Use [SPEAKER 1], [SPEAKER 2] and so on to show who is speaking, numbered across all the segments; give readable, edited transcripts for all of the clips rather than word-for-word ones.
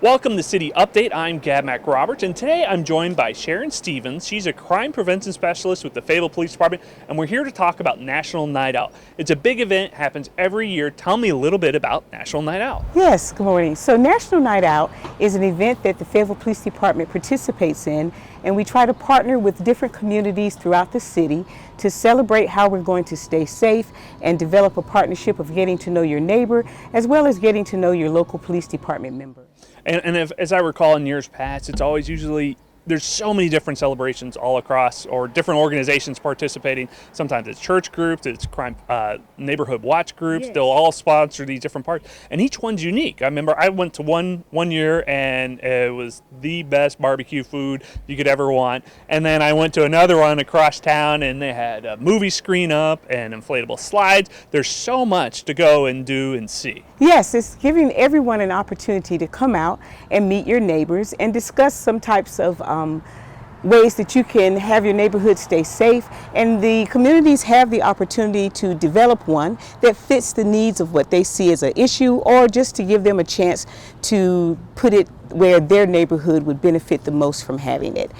[SPEAKER 1] Welcome to City Update. I'm Gab MacRoberts, and today I'm joined by Sharon Stevens. She's a crime prevention specialist with the Fayetteville Police Department, and we're here to talk about National Night Out. It's a big event, happens every year. Tell me a little bit about National Night Out.
[SPEAKER 2] Yes, good morning. So National Night Out is an event that the Fayetteville Police Department participates in, and we try to partner with different communities throughout the city to celebrate how we're going to stay safe and develop a partnership of getting to know your neighbor as well as getting to know your local police department member.
[SPEAKER 1] And as I recall in years past, it's always usually, there's so many different celebrations all across, or different organizations participating. Sometimes it's church groups, it's crime neighborhood watch groups. Yes. They'll all sponsor these different parts, and each one's unique. I remember I went to one year, and it was the best barbecue food you could ever want. And then I went to another one across town, and they had a movie screen up and inflatable slides. There's so much to go and do and see.
[SPEAKER 2] Yes, it's giving everyone an opportunity to come out and meet your neighbors and discuss some types of ways that you can have your neighborhood stay safe, and the communities have the opportunity to develop one that fits the needs of what they see as an issue, or just to give them a chance to put it where their neighborhood would benefit the most from having it.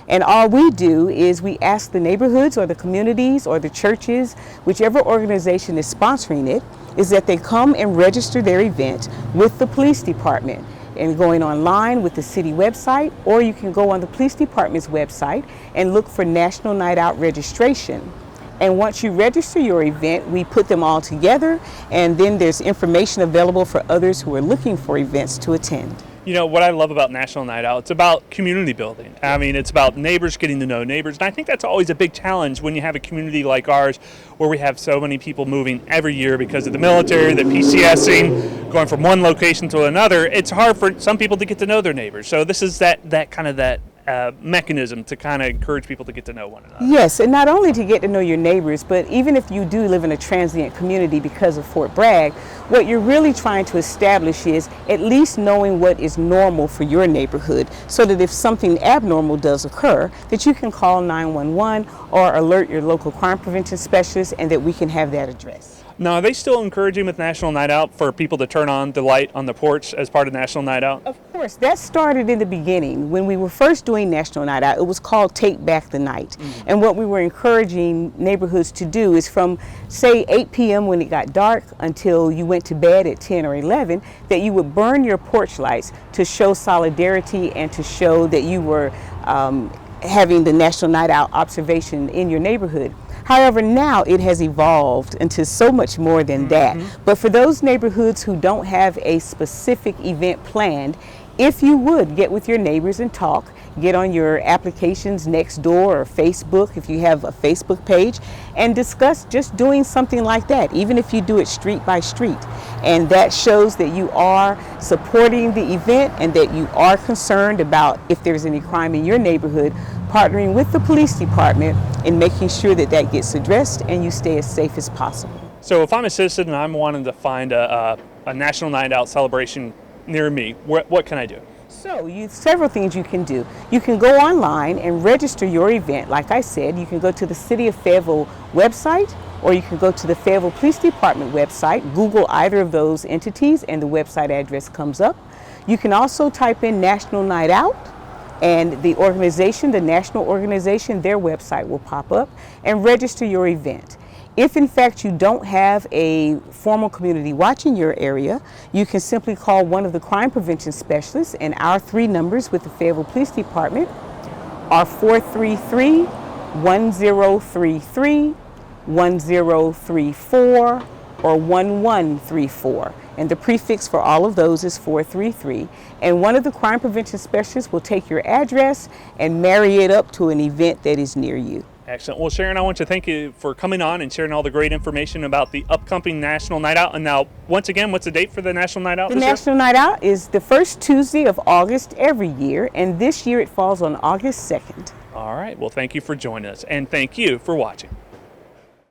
[SPEAKER 2] And all we do is we ask the neighborhoods or the communities or the churches, whichever organization is sponsoring it, is that they come and register their event with the police department, and going online with the city website, or you can go on the police department's website and look for National Night Out registration. And once you register your event, we put them all together, and then there's information available for others who are looking for events to attend.
[SPEAKER 1] You know, what I love about National Night Out, it's about community building. I mean, it's about neighbors getting to know neighbors. And I think that's always a big challenge when you have a community like ours, where we have so many people moving every year because of the military, the PCSing, going from one location to another. It's hard for some people to get to know their neighbors. So this is that mechanism to kind of encourage people to get to know one another.
[SPEAKER 2] Yes, and not only to get to know your neighbors, but even if you do live in a transient community because of Fort Bragg, what you're really trying to establish is at least knowing what is normal for your neighborhood, so that if something abnormal does occur, that you can call 911 or alert your local crime prevention specialist, and that we can have that addressed.
[SPEAKER 1] Now, are they still encouraging with National Night Out for people to turn on the light on the porch as part of National Night Out?
[SPEAKER 2] Of course, that started in the beginning. When we were first doing National Night Out, it was called Take Back the Night. Mm-hmm. And what we were encouraging neighborhoods to do is from, say, 8 p.m. when it got dark until you went to bed at 10 or 11, that you would burn your porch lights to show solidarity and to show that you were having the National Night Out observation in your neighborhood. However, now it has evolved into so much more than that. Mm-hmm. But for those neighborhoods who don't have a specific event planned, if you would get with your neighbors and talk, get on your applications Nextdoor or Facebook, if you have a Facebook page, and discuss just doing something like that, even if you do it street by street. And that shows that you are supporting the event and that you are concerned about if there's any crime in your neighborhood, partnering with the police department in making sure that that gets addressed and you stay as safe as possible.
[SPEAKER 1] So if I'm a citizen and I'm wanting to find a National Night Out celebration near me, what can I do?
[SPEAKER 2] So several things you can do. You can go online and register your event. Like I said, you can go to the City of Fayetteville website, or you can go to the Fayetteville Police Department website. Google either of those entities and the website address comes up. You can also type in National Night Out, and the organization, the national organization, their website will pop up, and register your event. If in fact you don't have a formal community watch in your area, you can simply call one of the crime prevention specialists, and our 3 numbers with the Fayetteville Police Department are 433-1033, 1034, or 1134. And the prefix for all of those is 433. And one of the crime prevention specialists will take your address and marry it up to an event that is near you.
[SPEAKER 1] Excellent. Well, Sharon, I want to thank you for coming on and sharing all the great information about the upcoming National Night Out. And now, once again, what's the date for the National Night Out
[SPEAKER 2] The
[SPEAKER 1] this year?
[SPEAKER 2] National Night Out is the first Tuesday of August every year, and this year it falls on August 2nd.
[SPEAKER 1] All right. Well, thank you for joining us, and thank you for watching.